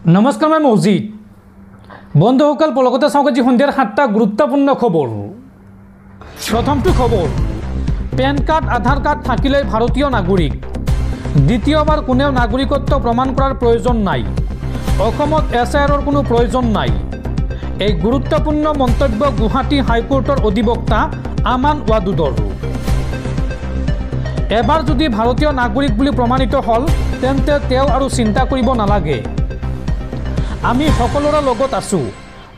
নমস্কাৰ মই মৌজিদ বন্ধুসকল পলকতে চাওক আজি সন্ধিয়াৰ 7টা গুৰুত্বপূৰ্ণ খবৰ। প্ৰথমটো খবৰ, পেন কাৰ্ড আধাৰ কাৰ্ড থাকিলেই ভাৰতীয় নাগৰিক। দ্বিতীয়বাৰ কোনেও নাগৰিকত্ব প্ৰমাণ কৰাৰ প্ৰয়োজন নাই। অসমত SIRৰ কোনো প্ৰয়োজন নাই। এই গুৰুত্বপূৰ্ণ মন্তব্য গুৱাহাটী হাইকোৰ্টৰ অধিবক্তা আমান ৱাদুদৰ। এবাৰ যদি ভাৰতীয় নাগৰিক বুলি প্ৰমাণিত হ'ল তেন্তে তেওঁ আৰু চিন্তা কৰিব নালাগে। আমি সকলোৰে লগত আছোঁ।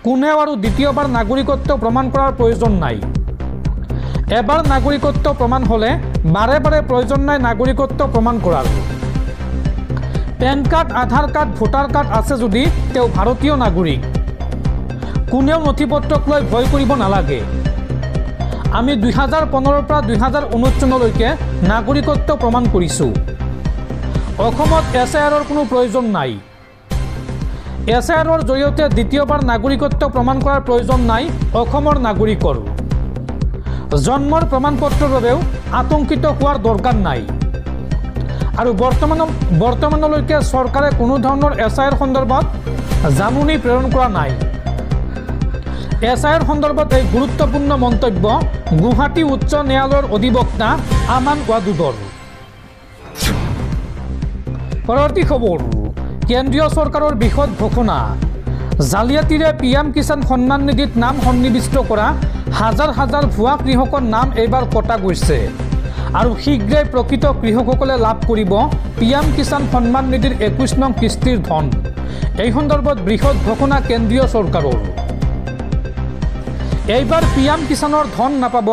কোনেও আৰু দ্বিতীয়বাৰ নাগৰিকত্ব প্ৰমাণ কৰাৰ প্ৰয়োজন নাই। এবাৰ নাগৰিকত্ব প্ৰমাণ হ'লে বাৰে বাৰে প্ৰয়োজন নাই নাগৰিকত্ব প্ৰমাণ কৰাৰ। পেন কাৰ্ড আধাৰ কাৰ্ড ভোটাৰ কাৰ্ড আছে যদি তেওঁ ভাৰতীয় নাগৰিক। কোনেও নথিপত্ৰক লৈ ভয় কৰিব নালাগে। আমি 2015ৰ পৰা 2019 চনলৈকে নাগৰিকত্ব প্ৰমাণ কৰিছোঁ। অসমত SIRৰ কোনো প্ৰয়োজন নাই। SIRৰ জৰিয়তে দ্বিতীয়বাৰ নাগৰিকত্ব প্ৰমাণ কৰাৰ প্ৰয়োজন নাই অসমৰ নাগৰিকৰ। জন্মৰ প্ৰমাণ পত্ৰৰ বাবেও আতংকিত হোৱাৰ দৰকাৰ নাই। আৰু বৰ্তমানলৈকে চৰকাৰে কোনো ধৰণৰ SIR সন্দৰ্ভত জাননী প্ৰেৰণ কৰা নাই। SIR সন্দৰ্ভত এই গুৰুত্বপূৰ্ণ মন্তব্য গুৱাহাটী উচ্চ ন্যায়ালয়ৰ অধিবক্তা আমান ৱাদুদৰ। পৰৱৰ্তী খবৰ, কেন্দ্ৰীয় চৰকাৰৰ বৃহৎ ঘোষণা। জালিয়াতিৰে PM কিষাণ সন্মান নিধিত নাম সন্নিৱিষ্ট কৰা হাজাৰ হাজাৰ ভুৱা কৃষকৰ নাম এইবাৰ কটা গৈছে। আৰু শীঘ্ৰেই প্ৰকৃত কৃষকসকলে লাভ কৰিব PM কিষাণ সন্মান নিধিৰ 21 নং কিস্তিৰ ধন। এই সন্দৰ্ভত বৃহৎ ঘোষণা কেন্দ্ৰীয় চৰকাৰৰ। এইবাৰ PM কিষাণৰ ধন নাপাব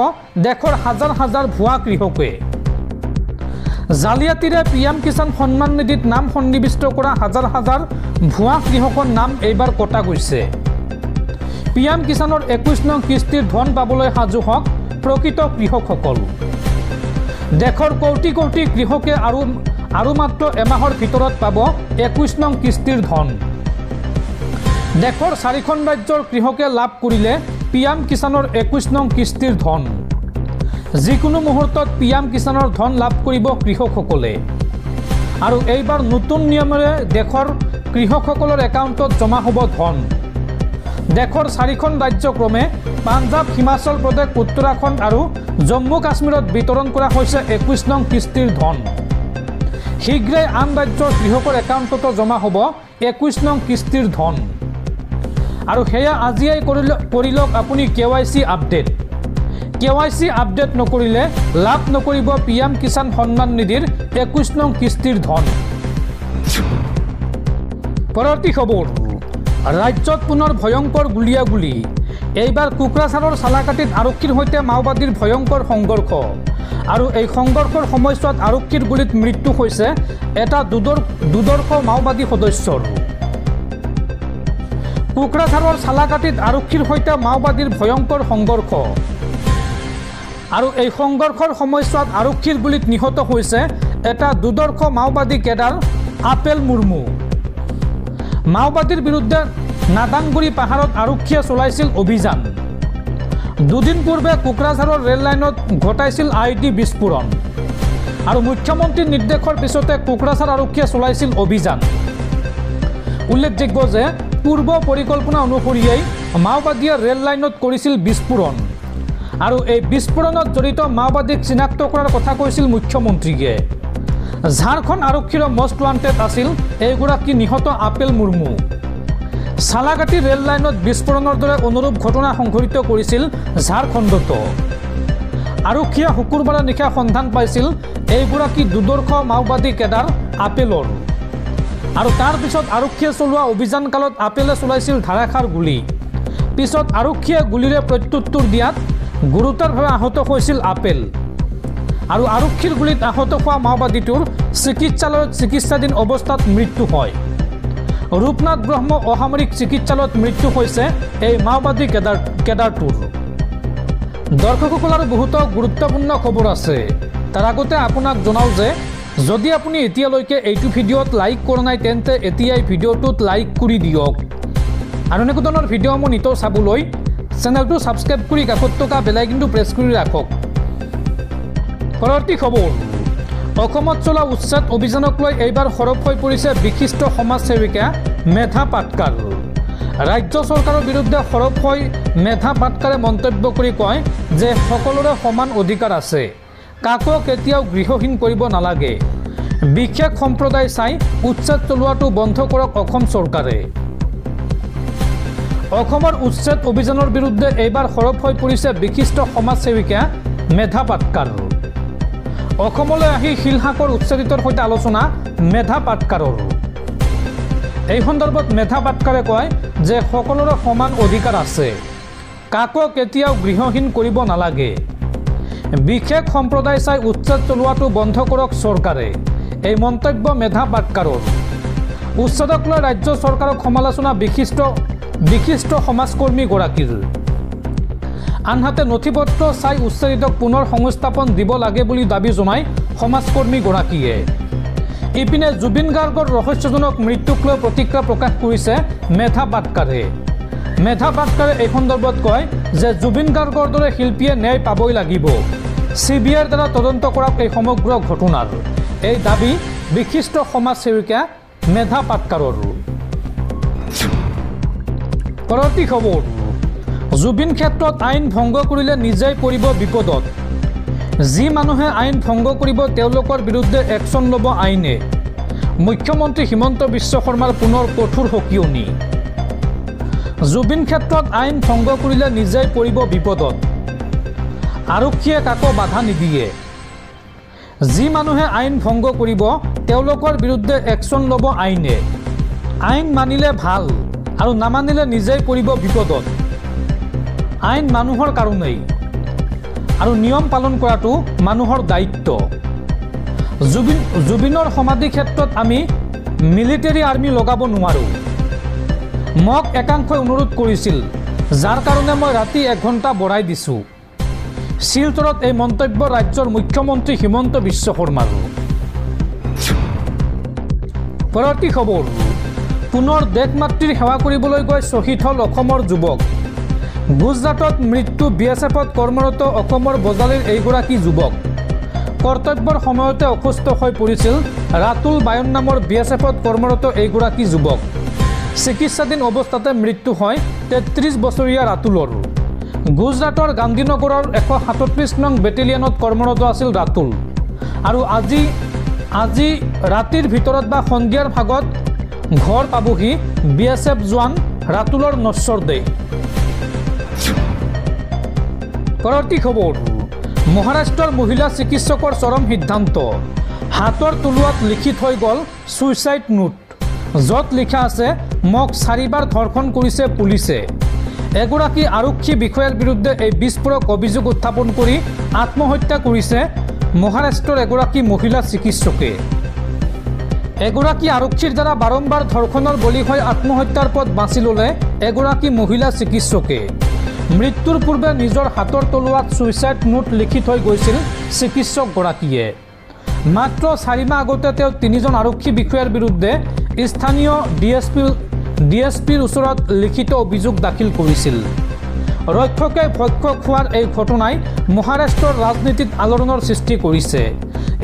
দেশৰ হাজাৰ হাজাৰ ভুৱা কৃষকে। জালিয়াতিৰে PM কিষাণ সন্মান নিধিত নাম সন্নিৱিষ্ট কৰা হাজাৰ হাজাৰ ভুৱা কৃষকৰ নাম এইবাৰ কটা গৈছে। PM কিষাণৰ 21 নং কিস্তিৰ ধন পাবলৈ সাজু হওক প্ৰকৃত কৃষকসকল। দেশৰ কোটি কোটি কৃষকে আৰু মাত্ৰ এমাহৰ ভিতৰত পাব 21 নং কিস্তিৰ ধন। দেশৰ 4খন ৰাজ্যৰ কৃষকে লাভ কৰিলে PM কিষাণৰ 21 নং কিস্তিৰ ধন। যিকোনো মুহূৰ্তত PM কিষাণৰ ধন লাভ কৰিব কৃষকসকলে। আৰু এইবাৰ নতুন নিয়মেৰে দেশৰ কৃষকসকলৰ একাউণ্টত জমা হ'ব ধন। দেশৰ 4খন ৰাজ্যক্ৰমে পাঞ্জাৱ, হিমাচল প্ৰদেশ, উত্তৰাখণ্ড আৰু জম্মু কাশ্মীৰত বিতৰণ কৰা হৈছে 21 নং কিস্তিৰ ধন। শীঘ্ৰেই আন ৰাজ্যৰ কৃষকৰ একাউণ্টতো জমা হ'ব 21 নং কিস্তিৰ ধন। আৰু সেয়া আজিয়েই কৰি লওক আপুনি KYC আপডেট। KYC আপডেট নকৰিলে লাভ নকৰিব PM কিষাণ সন্মান নিধিৰ 21 নং কিস্তিৰ ধন। পৰৱৰ্তী খবৰ, ৰাজ্যত পুনৰ ভয়ংকৰ গুলীয়াগুলী। এইবাৰ কোকৰাঝাৰৰ চালাকাটিত আৰক্ষীৰ সৈতে মাওবাদীৰ ভয়ংকৰ সংঘৰ্ষ। আৰু এই সংঘৰ্ষৰ সময়ছোৱাত আৰক্ষীৰ গুলীত মৃত্যু হৈছে এটা দুৰ্ধৰ্ষ মাওবাদী সদস্যৰ। কোকৰাঝাৰৰ চালাকাটিত আৰক্ষীৰ সৈতে মাওবাদীৰ ভয়ংকৰ সংঘৰ্ষ। আৰু এই সংঘৰ্ষৰ সময়ছোৱাত আৰক্ষীৰ গুলীত নিহত হৈছে এটা দুৰ্ধৰ্ষ মাওবাদী কেডাৰ আপেল মুৰ্মু। মাওবাদীৰ বিৰুদ্ধে নাদাংগুৰি পাহাৰত আৰক্ষীয়ে চলাইছিল অভিযান। দুদিন পূৰ্বে কোকৰাঝাৰৰ ৰেল লাইনত ঘটাইছিল IED বিস্ফোৰণ। আৰু মুখ্যমন্ত্ৰীৰ নিৰ্দেশৰ পিছতে কোকৰাঝাৰ আৰক্ষীয়ে চলাইছিল অভিযান। উল্লেখযোগ্য যে পূৰ্ব পৰিকল্পনা অনুসৰিয়েই মাওবাদীয়ে ৰেল লাইনত কৰিছিল বিস্ফোৰণ। আৰু এই বিস্ফোৰণত জড়িত মাওবাদীক চিনাক্ত কৰাৰ কথা কৈছিল মুখ্যমন্ত্ৰীয়ে। ঝাৰখণ্ড আৰক্ষীৰ মষ্ট ৱান্টেড আছিল এইগৰাকী নিহত আপেল মুৰ্মু। চালাকাটি ৰেল লাইনত বিস্ফোৰণৰ দৰে অনুৰূপ ঘটনা সংঘটিত কৰিছিল ঝাৰখণ্ডতো। আৰক্ষীয়ে শুকুৰবাৰে নিশা সন্ধান পাইছিল এইগৰাকী দুৰ্ধৰ্ষ মাওবাদী কেডাৰ আপেলৰ। আৰু তাৰ পিছত আৰক্ষীয়ে চলোৱা অভিযানকালত আপেলে চলাইছিল ধাৰাসাৰ গুলী। পিছত আৰক্ষীয়ে গুলীৰে প্ৰত্যুত্তৰ দিয়াত গুৰুতৰভাৱে আহত হৈছিল আপেল। আৰু আৰক্ষীৰ গুলীত আহত হোৱা মাওবাদীটোৰ চিকিৎসালয়ত চিকিৎসাধীন অৱস্থাত মৃত্যু হয়। ৰূপনাথ ব্ৰহ্ম অসামৰিক চিকিৎসালয়ত মৃত্যু হৈছে এই মাওবাদী কেডাৰটোৰ। দৰ্শকসকল আৰু বহুতো গুৰুত্বপূৰ্ণ খবৰ আছে। তাৰ আগতে আপোনাক জনাওঁ যে যদি আপুনি এতিয়ালৈকে এইটো ভিডিঅ'ত লাইক কৰা নাই তেন্তে এতিয়াই ভিডিঅ'টোত লাইক কৰি দিয়ক। আৰু এনেকুৱা ধৰণৰ ভিডিঅ'সমূহ নিতৌ চাবলৈ চেনেলটো ছাবস্ক্ৰাইব কৰি কাষত থকা বেল আইকনটো প্ৰেছ কৰি ৰাখক। পৰৱৰ্তী খবৰ, অসমত চলা উচ্ছেদ অভিযানক লৈ এইবাৰ সৰব হৈ পৰিছে বিশিষ্ট সমাজসেৱিকা মেধা পাটকাৰ। ৰাজ্য চৰকাৰৰ বিৰুদ্ধে সৰব হৈ মেধা পাটকাৰে মন্তব্য কৰি কয় যে সকলোৰে সমান অধিকাৰ আছে, কাকো কেতিয়াও গৃহহীন কৰিব নালাগে। বিশেষ সম্প্ৰদায় চাই উচ্ছেদ চলোৱাটো বন্ধ কৰক অসম চৰকাৰে। অসমৰ উচ্ছেদ অভিযানৰ বিৰুদ্ধে এইবাৰ সৰব হৈ পৰিছে বিশিষ্ট সমাজসেৱিকা মেধা পাটকাৰ। অসমলৈ আহি শিলহাকৰ উচ্ছেদিতৰ সৈতে আলোচনা মেধা পাটকাৰৰ। এই সন্দৰ্ভত মেধা পাটকাৰে কয় যে সকলোৰে সমান অধিকাৰ আছে, কাকো কেতিয়াও গৃহহীন কৰিব নালাগে। বিশেষ সম্প্ৰদায় চাই উচ্ছেদ চলোৱাটো বন্ধ কৰক চৰকাৰে। এই মন্তব্য মেধা পাটকাৰৰ। উচ্ছেদক লৈ ৰাজ্য চৰকাৰক সমালোচনা বিশিষ্ট সমাজকৰ্মীগৰাকীৰ। আনহাতে নথিপত্ৰ চাই উচ্ছেদিতক পুনৰ সংস্থাপন দিব লাগে বুলি দাবী জনায় সমাজকৰ্মীগৰাকীয়ে। ইপিনে জুবিন গাৰ্গৰ ৰহস্যজনক মৃত্যুক লৈ প্ৰতিক্ৰিয়া প্ৰকাশ কৰিছে মেধা পাটকাৰে। মেধা পাটকাৰে এই সন্দৰ্ভত কয় যে জুবিন গাৰ্গৰ দৰে শিল্পীয়ে ন্যায় পাবই লাগিব। CBIৰ দ্বাৰা তদন্ত কৰক এই সমগ্ৰ ঘটনাৰ। এই দাবী বিশিষ্ট সমাজসেৱিকা মেধা পাটকাৰৰ। পৰৱৰ্তী খবৰ, জুবিন ক্ষেত্ৰত আইন ভংগ কৰিলে নিজেই পৰিব বিপদত। যি মানুহে আইন ভংগ কৰিব তেওঁলোকৰ বিৰুদ্ধে একশ্যন ল'ব আইনে। মুখ্যমন্ত্ৰী হিমন্ত বিশ্ব শৰ্মাৰ পুনৰ কঠোৰ সকিয়নি। জুবিন ক্ষেত্ৰত আইন ভংগ কৰিলে নিজেই পৰিব বিপদত। আৰক্ষীয়ে কাকো বাধা নিদিয়ে। যি মানুহে আইন ভংগ কৰিব তেওঁলোকৰ বিৰুদ্ধে একশ্যন ল'ব আইনে। আইন মানিলে ভাল আৰু নামানিলে নিজেই পৰিব বিপদত। আইন মানুহৰ কাৰণেই আৰু নিয়ম পালন কৰাটো মানুহৰ দায়িত্ব। জুবিনৰ সমাধি ক্ষেত্ৰত আমি মিলিটাৰী আৰ্মি লগাব নোৱাৰোঁ। মোক একাংশই অনুৰোধ কৰিছিল, যাৰ কাৰণে মই ৰাতি 1 ঘণ্টা বঢ়াই দিছোঁ। শিলচৰত এই মন্তব্য ৰাজ্যৰ মুখ্যমন্ত্ৰী হিমন্ত বিশ্ব শৰ্মাৰ। পৰৱৰ্তী খবৰ, পুনৰ দেশ মাতৃৰ সেৱা কৰিবলৈ গৈ শ্বহীদ হ'ল অসমৰ যুৱক। গুজৰাটত মৃত্যু BSFত কৰ্মৰত অসমৰ বজালীৰ এইগৰাকী যুৱক। কৰ্তব্যৰ সময়তে অসুস্থ হৈ পৰিছিল ৰাতুল বায়ন নামৰ BSFত কৰ্মৰত এইগৰাকী যুৱক। চিকিৎসাধীন অৱস্থাতে মৃত্যু হয় 33 বছৰীয়া ৰাতুলৰ। গুজৰাটৰ গান্ধীনগৰৰ 137 নং বেটেলিয়নত কৰ্মৰত আছিল ৰাতুল। আৰু আজি ৰাতিৰ ভিতৰত বা সন্ধিয়াৰ ভাগত ঘৰ পাবহি BSF জোৱান ৰাতুলৰ নশ্বৰ দেহ। পৰৱৰ্তী খবৰ, মহাৰাষ্ট্ৰৰ মহিলা চিকিৎসকৰ চৰম সিদ্ধান্ত। হাতৰ তলুৱাত লিখি থৈ গ'ল ছুইচাইড নোট, য'ত লিখা আছে মোক 4 বাৰ ধৰ্ষণ কৰিছে পুলিচে। এগৰাকী আৰক্ষী বিষয়াৰ বিৰুদ্ধে এই বিস্ফোৰক অভিযোগ উত্থাপন কৰি আত্মহত্যা কৰিছে মহাৰাষ্ট্ৰৰ এগৰাকী মহিলা চিকিৎসকে। এগৰাকী আৰক্ষীৰ দ্বাৰা বাৰম্বাৰ ধৰ্ষণৰ বলি হৈ আত্মহত্যাৰ পথ বাছি ল'লে এগৰাকী মহিলা চিকিৎসকে। মৃত্যুৰ পূৰ্বে নিজৰ হাতৰ তলুৱাত ছুইচাইড নোট লিখি থৈ গৈছিল চিকিৎসকগৰাকীয়ে। মাত্ৰ 4 মাহ আগতে তেওঁ 3জন আৰক্ষী বিষয়াৰ বিৰুদ্ধে স্থানীয় DSPৰ ওচৰত লিখিত অভিযোগ দাখিল কৰিছিল। ৰক্ষকে ভক্ষক হোৱাৰ এই ঘটনাই মহাৰাষ্ট্ৰৰ ৰাজনীতিত আলোড়নৰ সৃষ্টি কৰিছে।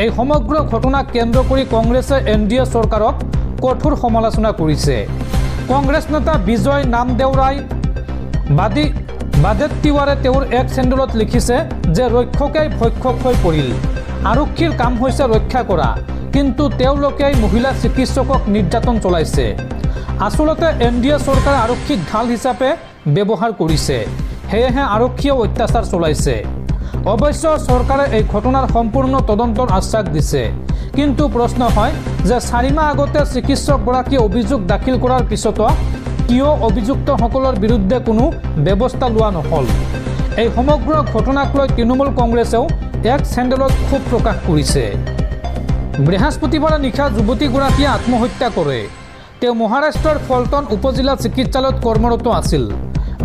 এই সমগ্ৰ ঘটনাক কেন্দ্ৰ কৰি কংগ্ৰেছে NDA চৰকাৰক কঠোৰ সমালোচনা কৰিছে। কংগ্ৰেছ নেতা বিজয় নামদেৱৰাই বাদেত্তিৱাৰে তেওঁৰ এক চেণ্ডেলত লিখিছে যে ৰক্ষকেই ভক্ষক হৈ পৰিল। আৰক্ষীৰ কাম হৈছে ৰক্ষা কৰা, কিন্তু তেওঁলোকেই মহিলা চিকিৎসকক নিৰ্যাতন চলাইছে। আচলতে NDA চৰকাৰে আৰক্ষীক ঢাল হিচাপে ব্যৱহাৰ কৰিছে, সেয়েহে আৰক্ষীয়েও অত্যাচাৰ চলাইছে। অৱশ্যে চৰকাৰে এই ঘটনাৰ সম্পূৰ্ণ তদন্তৰ আশ্বাস দিছে। কিন্তু প্ৰশ্ন হয় যে 4 মাহ আগতে চিকিৎসকগৰাকীয়ে অভিযোগ দাখিল কৰাৰ পিছতো কিয় অভিযুক্তসকলৰ বিৰুদ্ধে কোনো ব্যৱস্থা লোৱা নহ'ল। এই সমগ্ৰ ঘটনাক লৈ তৃণমূল কংগ্ৰেছেও এক চেণ্ডেলত ক্ষোভ প্ৰকাশ কৰিছে। বৃহস্পতিবাৰে নিশা যুৱতীগৰাকীয়ে আত্মহত্যা কৰে। তেওঁ মহাৰাষ্ট্ৰৰ ফলটন উপজিলা চিকিৎসালয়ত কৰ্মৰত আছিল।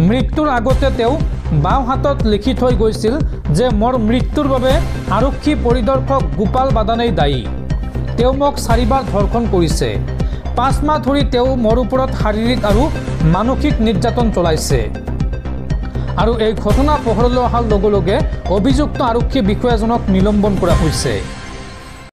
মৃত্যুৰ আগতে তেওঁ বাওঁ হাতত লিখি থৈ গৈছিল যে মোৰ মৃত্যুৰ বাবে আৰক্ষী পৰিদৰ্শক গোপাল বাদানেই দায়ী। তেওঁ মোক 4 বাৰ ধৰ্ষণ কৰিছে। 5 মাহ ধৰি তেওঁ মোৰ ওপৰত শাৰীৰিক আৰু মানসিক নিৰ্যাতন চলাইছে। আৰু এই ঘটনা পোহৰলৈ অহাৰ লগে লগে অভিযুক্ত আৰক্ষী বিষয়াজনক নিলম্বন কৰা হৈছে।